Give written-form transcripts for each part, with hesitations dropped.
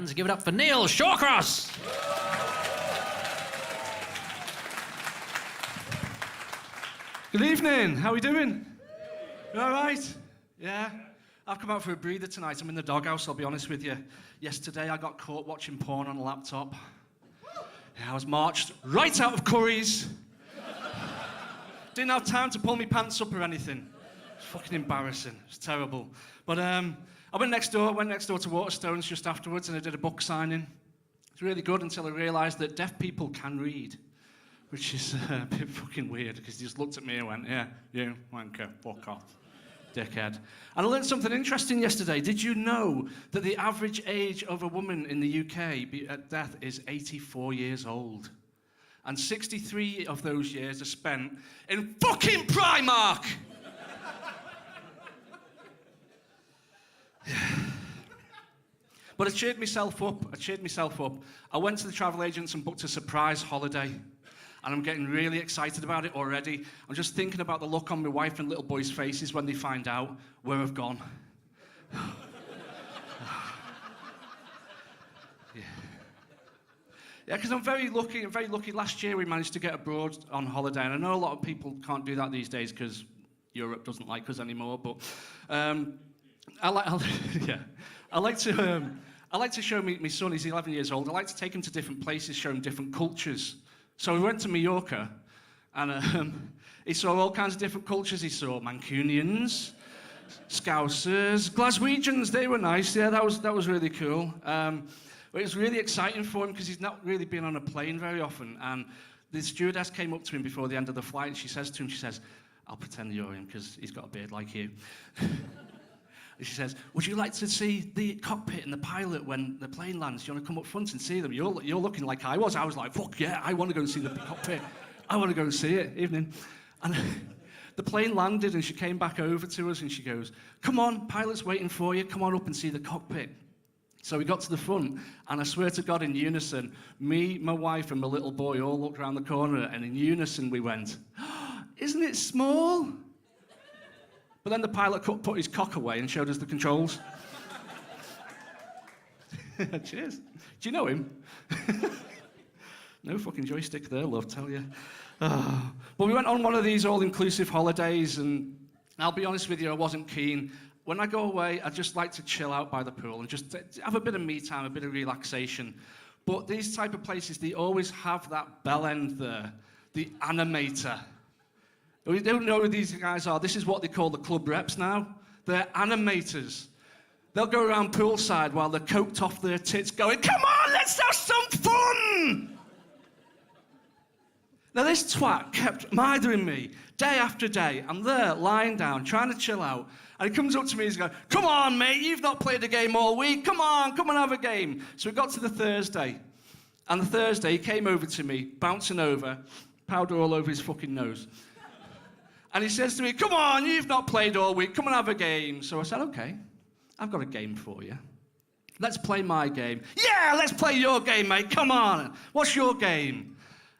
hands and give it up for Neil Shawcross. Good evening. How are we doing? You all right? Yeah? I've come out for a breather tonight. I'm in the doghouse, I'll be honest with you. Yesterday, I got caught watching porn on a laptop. Yeah, I was marched right out of Curry's. Didn't have time to pull my pants up or anything. It's fucking embarrassing. It's terrible. But I went next door to Waterstones just afterwards, and I did a book signing. It's really good until I realised that deaf people can read, which is a bit fucking weird, because he just looked at me and went, yeah, you wanker, fuck off, dickhead. And I learned something interesting yesterday. Did you know that the average age of a woman in the UK at death is 84 years old? And 63 of those years are spent in fucking Primark! But I cheered myself up. I went to the travel agents and booked a surprise holiday. And I'm getting really excited about it already. I'm just thinking about the look on my wife and little boys' faces when they find out where I've gone. Yeah, because I'm very lucky. Last year we managed to get abroad on holiday, and I know a lot of people can't do that these days because Europe doesn't like us anymore. But I like to show my son. He's 11 years old. I like to take him to different places, show him different cultures. So we went to Mallorca, and he saw all kinds of different cultures. He saw Mancunians, Scousers, Glaswegians. They were nice. Yeah, that was really cool. But it was really exciting for him because he's not really been on a plane very often. And the stewardess came up to him before the end of the flight, and she says to him, "I'll pretend you're him because he's got a beard like you." And she says, "Would you like to see the cockpit and the pilot when the plane lands? Do you want to come up front and see them? You're looking like I was." I was like, "Fuck yeah, I want to go and see the cockpit. I want to go and see it." Evening. And the plane landed, and she came back over to us, and she goes, "Come on, pilot's waiting for you. Come on up and see the cockpit." So we got to the front, and I swear to God, in unison, me, my wife, and my little boy all looked around the corner, and in unison we went, "Oh, isn't it small?" But then the pilot put his cock away and showed us the controls. Cheers. Do you know him? No fucking joystick there, love, tell you. Oh. But we went on one of these all-inclusive holidays, and I'll be honest with you, I wasn't keen. When I go away, I just like to chill out by the pool and just have a bit of me time, a bit of relaxation. But these type of places, they always have that bell end there, the animator. We don't know who these guys are. This is what they call the club reps now. They're animators. They'll go around poolside while they're coked off their tits going, "Come on, let's have some fun!" Now this twat kept mithering me day after day. I'm there, lying down, trying to chill out. And he comes up to me and he's going, "Come on, mate, you've not played a game all week. Come on have a game." So we got to the Thursday. And the Thursday, he came over to me, bouncing over, powder all over his fucking nose. And he says to me, "Come on, you've not played all week. Come and have a game." So I said, "Okay, I've got a game for you. Let's play my game." "Yeah, let's play your game, mate. Come on. What's your game?"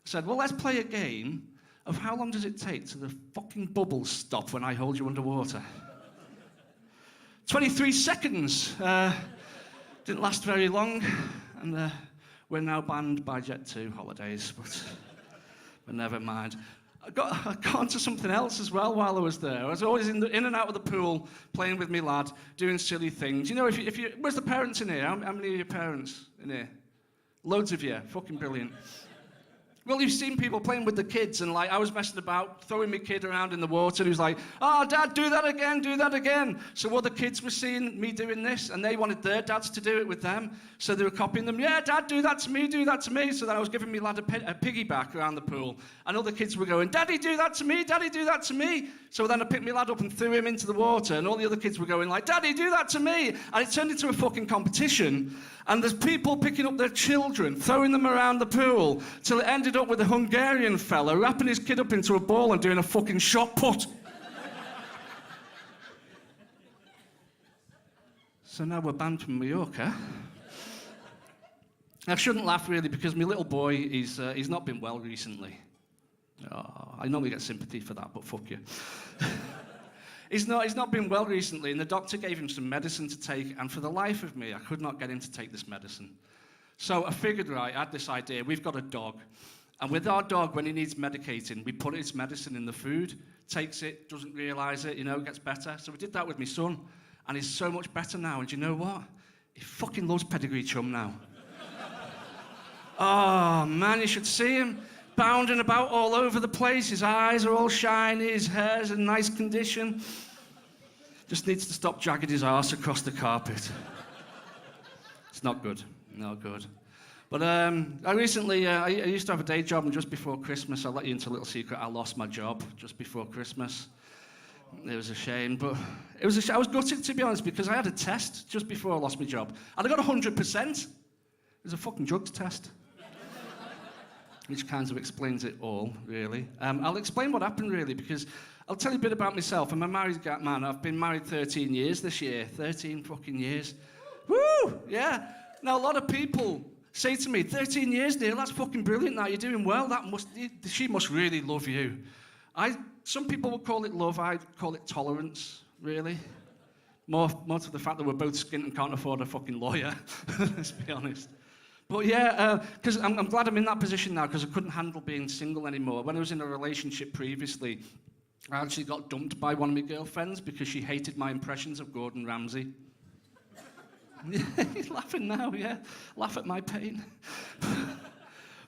I said, "Well, let's play a game of how long does it take till the fucking bubbles stop when I hold you underwater." 23 seconds. Didn't last very long, and we're now banned by Jet2 holidays, but never mind. I got onto something else as well while I was there. I was always in and out of the pool, playing with me lad, doing silly things. You know, if you where's the parents in here? How many of your parents in here? Loads of you. Fucking brilliant. Well, you've seen people playing with the kids, and like I was messing about, throwing my kid around in the water, and he was like, "Oh, Dad, do that again, do that again." So other kids were seeing me doing this, and they wanted their dads to do it with them, so they were copying them. "Yeah, Dad, do that to me, do that to me." So then I was giving me lad a piggyback around the pool, and other kids were going, "Daddy, do that to me, Daddy, do that to me." So then I picked my lad up and threw him into the water, and all the other kids were going like, "Daddy, do that to me." And it turned into a fucking competition, and there's people picking up their children, throwing them around the pool, till it ended up with a Hungarian fella wrapping his kid up into a ball and doing a fucking shot put. So now we're banned from Mallorca. I shouldn't laugh really because my little boy, he's not been well recently. Oh, I normally get sympathy for that, but fuck you. He's not been well recently, and the doctor gave him some medicine to take, and for the life of me, I could not get him to take this medicine. So I figured, right, I had this idea. We've got a dog, and with our dog, when he needs medicating, we put his medicine in the food, takes it, doesn't realise it, gets better. So we did that with my son, and he's so much better now, and do you know what? He fucking loves pedigree chum now. Oh, man, you should see him. Bounding about all over the place. His eyes are all shiny, his hair's in nice condition. Just needs to stop dragging his arse across the carpet. It's not good, not good. But I recently, I used to have a day job, and just before Christmas, I'll let you into a little secret, I lost my job just before Christmas. It was a shame, but I was gutted, to be honest, because I had a test just before I lost my job, and I got 100%. It was a fucking drugs test. Which kind of explains it all, really. I'll explain what happened, really, because I'll tell you a bit about myself. I'm a married man. I've been married 13 years this year. 13 fucking years. Woo! Yeah. Now, a lot of people say to me, 13 years, Neil, that's fucking brilliant now. You're doing well. She must really love you. Some people would call it love. I call it tolerance, really. More to the fact that we're both skint and can't afford a fucking lawyer, let's be honest. But yeah, because I'm glad I'm in that position now, because I couldn't handle being single anymore. When I was in a relationship previously, I actually got dumped by one of my girlfriends because she hated my impressions of Gordon Ramsay. He's laughing now, yeah. Laugh at my pain.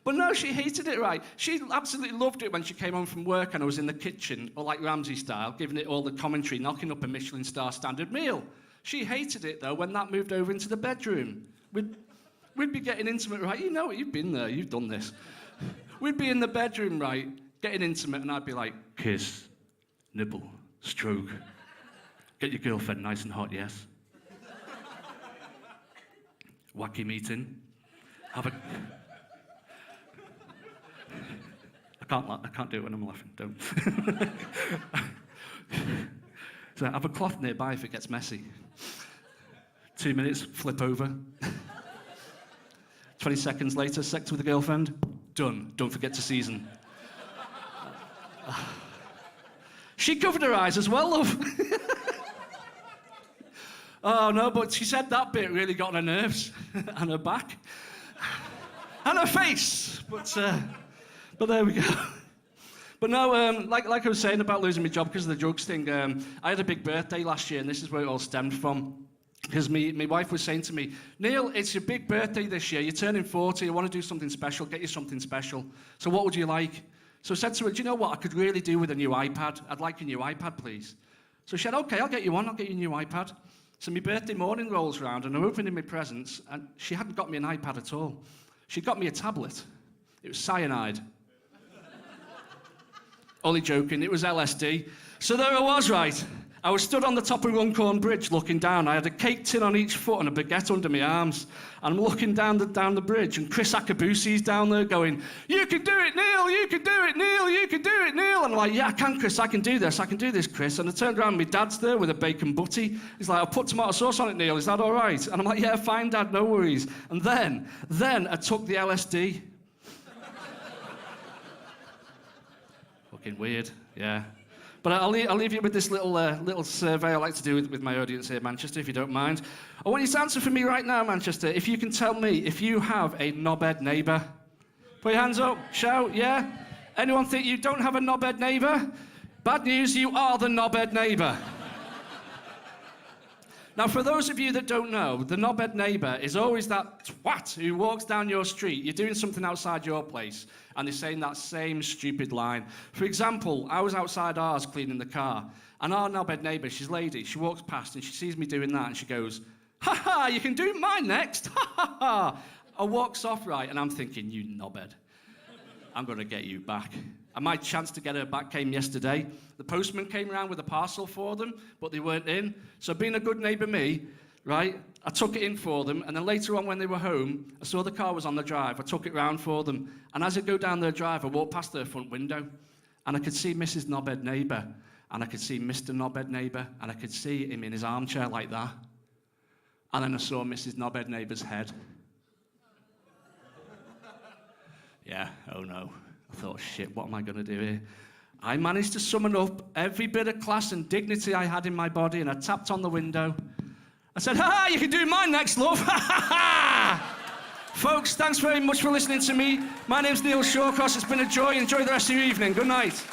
But no, she hated it, right? She absolutely loved it when she came home from work and I was in the kitchen, or like Ramsay style, giving it all the commentary, knocking up a Michelin star standard meal. She hated it, though, when that moved over into the bedroom. We'd be getting intimate, right? You know it, you've been there, you've done this. We'd be in the bedroom, right, getting intimate, and I'd be like, kiss, nibble, stroke. Get your girlfriend nice and hot, yes? Wacky meeting. I can't do it when I'm laughing, don't. So have a cloth nearby if it gets messy. 2 minutes, flip over. 20 seconds later, sex with a girlfriend, done. Don't forget to season. She covered her eyes as well, love. Oh, no, but she said that bit really got on her nerves and her back and her face. But there we go. But no, like I was saying about losing my job because of the drugs thing, I had a big birthday last year, and this is where it all stemmed from. Because my wife was saying to me, Neil, it's your big birthday this year. You're turning 40. I want to do something special. Get you something special. So what would you like? So I said to her, do you know what I could really do with a new iPad? I'd like a new iPad, please. So she said, OK, I'll get you one. I'll get you a new iPad. So my birthday morning rolls around, and I'm opening my presents, and she hadn't got me an iPad at all. She got me a tablet. It was cyanide. Only joking. It was LSD. So there I was, right? I was stood on the top of Runcorn Bridge looking down. I had a cake tin on each foot and a baguette under my arms. And I'm looking down the bridge, and Chris Akabusi's down there going, you can do it, Neil, you can do it, Neil, you can do it, Neil. And I'm like, yeah, I can, Chris, I can do this, Chris. And I turned around, my dad's there with a bacon butty. He's like, I'll put tomato sauce on it, Neil, is that all right? And I'm like, yeah, fine, Dad, no worries. And then I took the LSD. Fucking weird, yeah. But I'll leave you with this little survey I like to do with my audience here, Manchester, if you don't mind. I want you to answer for me right now, Manchester, if you can tell me if you have a knobhead neighbour. Put your hands up, shout, yeah? Anyone think you don't have a knobhead neighbour? Bad news, you are the knobhead neighbour. Now, for those of you that don't know, the knobhead neighbour is always that twat who walks down your street. You're doing something outside your place, and they're saying that same stupid line. For example, I was outside ours cleaning the car, and our knobhead neighbour, she's a lady, she walks past and she sees me doing that, and she goes, ha ha, you can do mine next, ha ha ha. I walks off, right, and I'm thinking, you knobhead, I'm going to get you back. And my chance to get her back came yesterday. The postman came round with a parcel for them, but they weren't in. So being a good neighbour me, right, I took it in for them, and then later on when they were home, I saw the car was on the drive, I took it round for them, and as I go down their drive, I walked past their front window, and I could see Mrs. Knobhead Neighbour, and I could see Mr. Knobhead Neighbour, and I could see him in his armchair like that. And then I saw Mrs. Knobhead Neighbour's head. Yeah, oh no. I thought, shit, what am I going to do here? I managed to summon up every bit of class and dignity I had in my body, and I tapped on the window. I said, "Ha, you can do mine next, love." Folks, thanks very much for listening to me. My name's Neil Shawcross. It's been a joy. Enjoy the rest of your evening. Good night.